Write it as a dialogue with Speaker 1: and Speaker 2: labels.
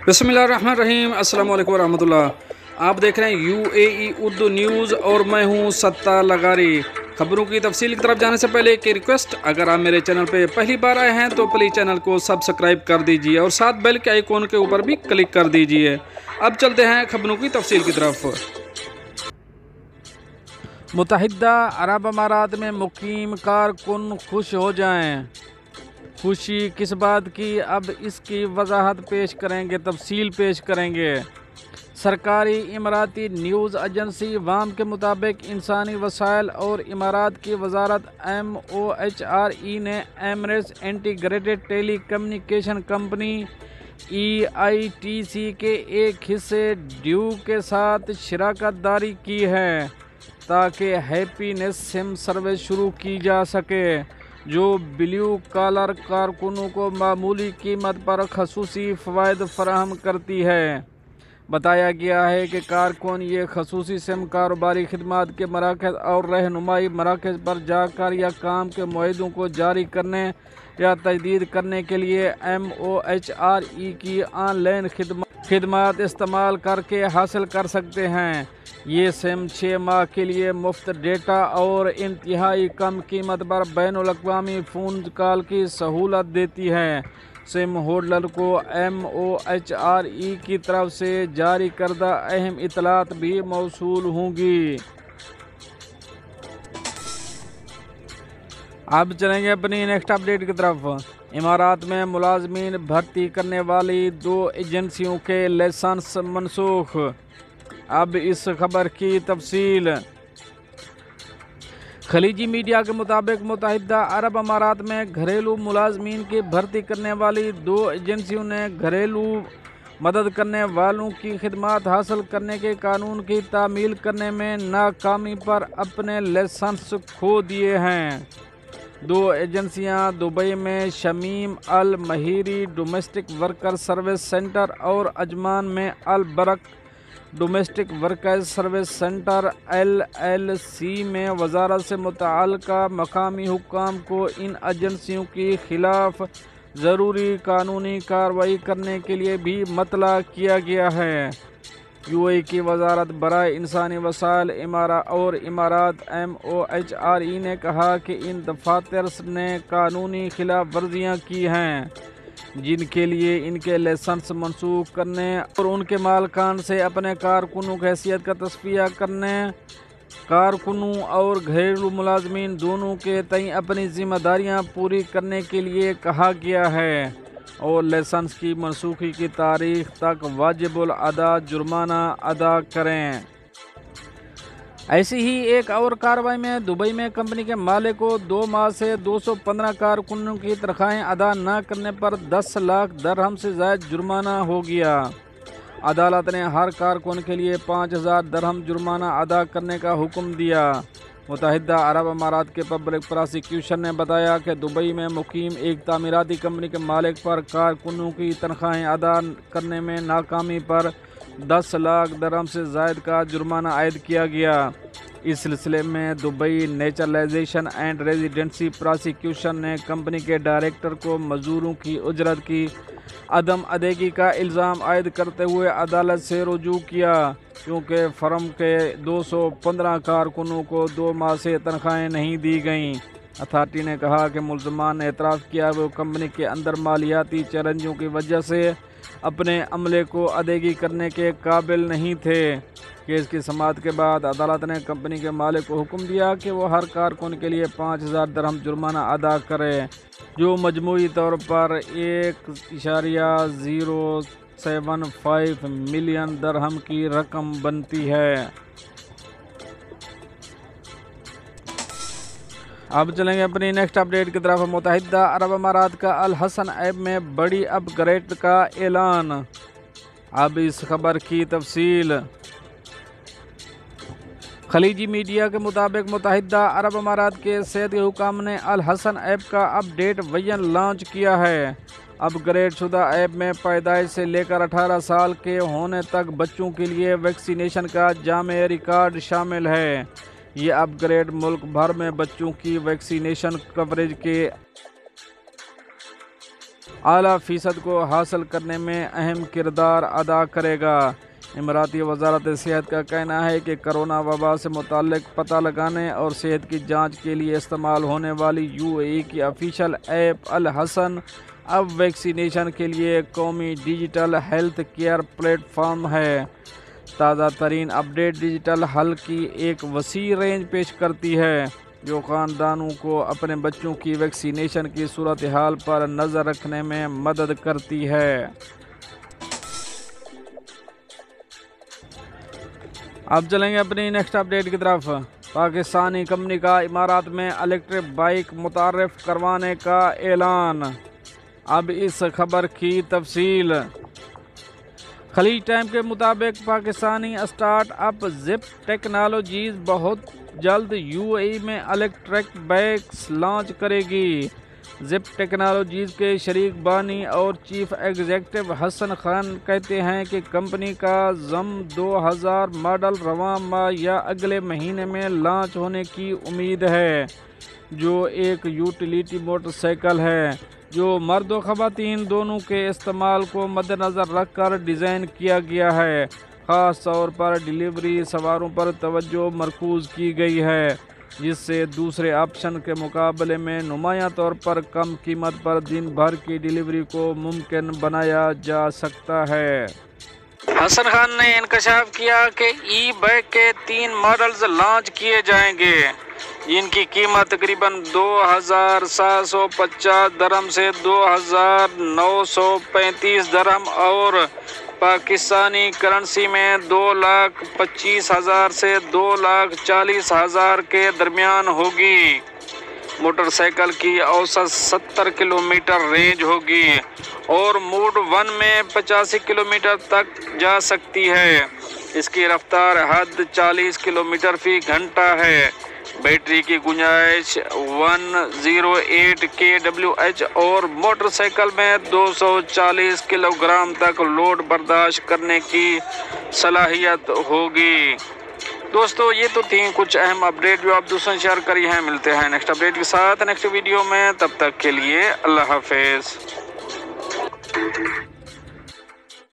Speaker 1: बिस्मिल्लाहिर्रहमानिर्रहीम। अस्सलाम वालेकुम रहमतुल्लाह। आप देख रहे हैं UAE उर्दू न्यूज़ और मैं हूं सत्ता लगारी। खबरों की तफसील की तरफ जाने से पहले एक रिक्वेस्ट, अगर आप मेरे चैनल पे पहली बार आए हैं तो प्लीज़ चैनल को सब्सक्राइब कर दीजिए और साथ बेल के आइकॉन के ऊपर भी क्लिक कर दीजिए। अब चलते हैं खबरों की तफसील की तरफ। मुत्तहिदा अरब अमारात में मुकीम कारकुन खुश हो जाएं। खुशी किस बात की, अब इसकी वजाहत पेश करेंगे, तफसील पेश करेंगे। सरकारी इमाराती न्यूज़ एजेंसी वाम के मुताबिक इंसानी वसाइल और इमारात की वजारत MOHRE ने Emirates integrated telecommunication company EITC के एक हिस्से ड्यू के साथ शराकत दारी की है ताकि हैप्पीनेस सिम सर्विस शुरू की जा सके, जो ब्लू कॉलर कारकुनों को मामूली कीमत पर खसूसी फ़वाइद फराहम करती है। बताया गया है कि कारकुन ये खसूसी सिम कारोबारी खिदमात के मराकज़ और रहनुमाई मराकज़ पर जाकर या काम के मुआहदों को जारी करने या तजदीद करने के लिए MOHRE की ऑनलाइन खिदमात इस्तेमाल करके हासिल कर सकते हैं। ये सिम 6 माह के लिए मुफ्त डेटा और इंतहाई कम कीमत पर बैनुल-अक़वामी फ़ोन कॉल की सहूलत देती है। सिम होल्डर को MOHRE की तरफ से जारी करदा अहम इतलात भी मौसूल होंगी। अब चलेंगे अपनी नेक्स्ट अपडेट की तरफ। इमारात में मुलाजमीन भर्ती करने वाली 2 एजेंसियों के लाइसेंस मनसूख। अब इस खबर की तफसील। खलीजी मीडिया के मुताबिक मुत्तहिदा अरब अमारात में घरेलू मुलाजमीन की भर्ती करने वाली 2 एजेंसियों ने घरेलू मदद करने वालों की खिदमात हासिल करने के कानून की तामील करने में नाकामी पर अपने लाइसेंस खो दिए हैं। 2 एजेंसियां दुबई में शमीम अल महीरी डोमेस्टिक वर्कर सर्विस सेंटर और अजमान में अल बरक domestic workers service centre LLC में वजारत से मुतअल्लिका मकामी हुक्काम को इन एजेंसियों के खिलाफ ज़रूरी कानूनी कार्रवाई करने के लिए भी मतला किया गया है। UAE की वजारत बराए इंसानी वसाइल इमारात MOHRE ने कहा कि इन दफातर ने कानूनी खिलाफ वर्जियाँ की हैं जिनके लिए इनके लाइसेंस मनसूख करने और उनके मालकान से अपने कारकुनों की हैसियत का तस्फिया करने, कारकुनों और घरेलू मुलाजमीन दोनों के तय अपनी जिम्मेदारियां पूरी करने के लिए कहा गया है और लाइसेंस की मनसूखी की तारीख तक वाजिबुल अदा जुर्माना अदा करें। ऐसी ही एक और कार्रवाई में दुबई में कंपनी के मालिक को 2 माह से 215 कारकुनों की तनख्वाहें अदा न करने पर 10 लाख दरहम से ज़ायद जुर्माना हो गया। अदालत ने हर कारकुन के लिए 5000 दरहम जुर्माना अदा करने का हुक्म दिया। मुत्तहिदा अरब अमारात के पब्लिक प्रोसिक्यूशन ने बताया कि दुबई में मुकीम एक तामीराती कंपनी के मालिक पर कारकुनों की तनख्वाहें अदा करने में नाकामी पर 10 लाख दरहम से ज़ायद का जुर्माना आयद किया गया। इस सिलसिले में Dubai naturalisation and residency prosecution ने कंपनी के डायरेक्टर को मजदूरों की उजरत की अदम अदायगी का इल्ज़ाम आयद करते हुए अदालत से रुजू किया, क्योंकि फर्म के 215 कारकुनों को 2 माह से तनख्वाहें नहीं दी गईं। अथॉरिटी ने कहा कि मुल्ज़मान ने एतराफ़ किया वो कंपनी के अंदर मालियाती चैलेंजों की वजह से अपने अमले को अदायगी करने के काबिल नहीं थे। केस की समाअत के बाद अदालत ने कंपनी के मालिक को हुक्म दिया कि वो हर कारकुन के लिए 5000 दरहम जुर्माना अदा करे, जो मजमूई तौर पर 1.075 मिलियन दरहम की रकम बनती है। अब चलेंगे अपनी नेक्स्ट अपडेट की तरफ। मुत्तहिदा अरब अमारात का अल हसन ऐप में बड़ी अपग्रेड का ऐलान। अब इस खबर की तफसील। खलीजी मीडिया के मुताबिक मुत्तहिदा अरब अमारात के सेहत के हुकाम ने अल हसन ऐप का अपडेट वर्जन लॉन्च किया है। अपग्रेड शुदा ऐप में पैदाइश से लेकर 18 साल के होने तक बच्चों के लिए वैक्सीनेशन का जामे रिकॉर्ड शामिल है। ये अपग्रेड मुल्क भर में बच्चों की वैक्सीनेशन कवरेज के اعلیٰ فیصد کو حاصل کرنے میں اہم کردار ادا کرے گا۔ اماراتی وزارت صحت کا کہنا ہے کہ کرونا وبا سے متعلق پتہ لگانے اور صحت کی جانچ کے لیے استعمال ہونے والی UAE کی آفیشیل ایپ الحسن اب ویکسینیشن کے لیے قومی digital health care plate form ہے۔ تازہ ترین اپڈیٹ ڈیجیٹل حل کی ایک وسیع رینج پیش کرتی ہے جو خاندانوں کو اپنے بچوں کی ویکسینیشن کی صورتحال پر نظر رکھنے میں مدد کرتی ہے۔ اب چلیں گے اپنی نیکسٹ اپڈیٹ کی طرف۔ پاکستانی کمپنی کا امارات میں الیکٹرک بائک متعارف کروانے کا اعلان۔ اب اس خبر کی تفصیل۔ خلیج ٹائم کے مطابق Pakistani start up zip technologies بہت جلد UAE میں الیکٹرک بائکس لانچ کرے گی۔ زپ ٹیکنالوجیز کے شریک بانی اور چیف ایگزیکٹو حسن خان کہتے ہیں کہ کمپنی کا زم 2000 ماڈل رواں ماہ یا اگلے مہینے میں لانچ ہونے کی امید ہے، جو ایک یوٹیلیٹی موٹر سائیکل ہے جو مرد و خواتین دونوں کے استعمال کو مد نظر رکھ کر ڈیزائن کیا گیا ہے۔ خاص طور پر ڈیلیوری سواروں پر توجہ مرکوز کی گئی ہے، جس سے دوسرے آپشن کے مقابلے میں نمایاں طور پر کم قیمت پر دن بھر کی ڈیلیوری کو ممکن بنایا جا سکتا ہے۔ حسن خان نے انکشاف کیا کہ ای بائک کے 3 ماڈلز لانچ کیے جائیں گے، جن کی قیمت تقریباً 2750 درہم سے 2935 درہم اور پاکستانی کرنسی میں 2,25,000 سے 2,40,000 کے درمیان ہوگی۔ موٹر سائیکل کی اوسط 70 کلومیٹر رینج ہوگی اور موڈ 1 میں 85 کلومیٹر تک جا سکتی ہے۔ اس کی رفتار حد 40 کلومیٹر فی گھنٹہ ہے۔ بیٹری کی گنجائش 108 kWh اور موٹر سائیکل میں 240 کلو گرام تک لوڈ برداشت کرنے کی صلاحیت ہوگی۔ دوستو یہ تو تھیں کچھ اہم اپڈیٹ جو آپ دوسروں شیئر کری ہیں۔ ملتے ہیں نیکسٹ اپڈیٹ کے ساتھ نیکسٹ ویڈیو میں، تب تک کے لیے اللہ حافظ۔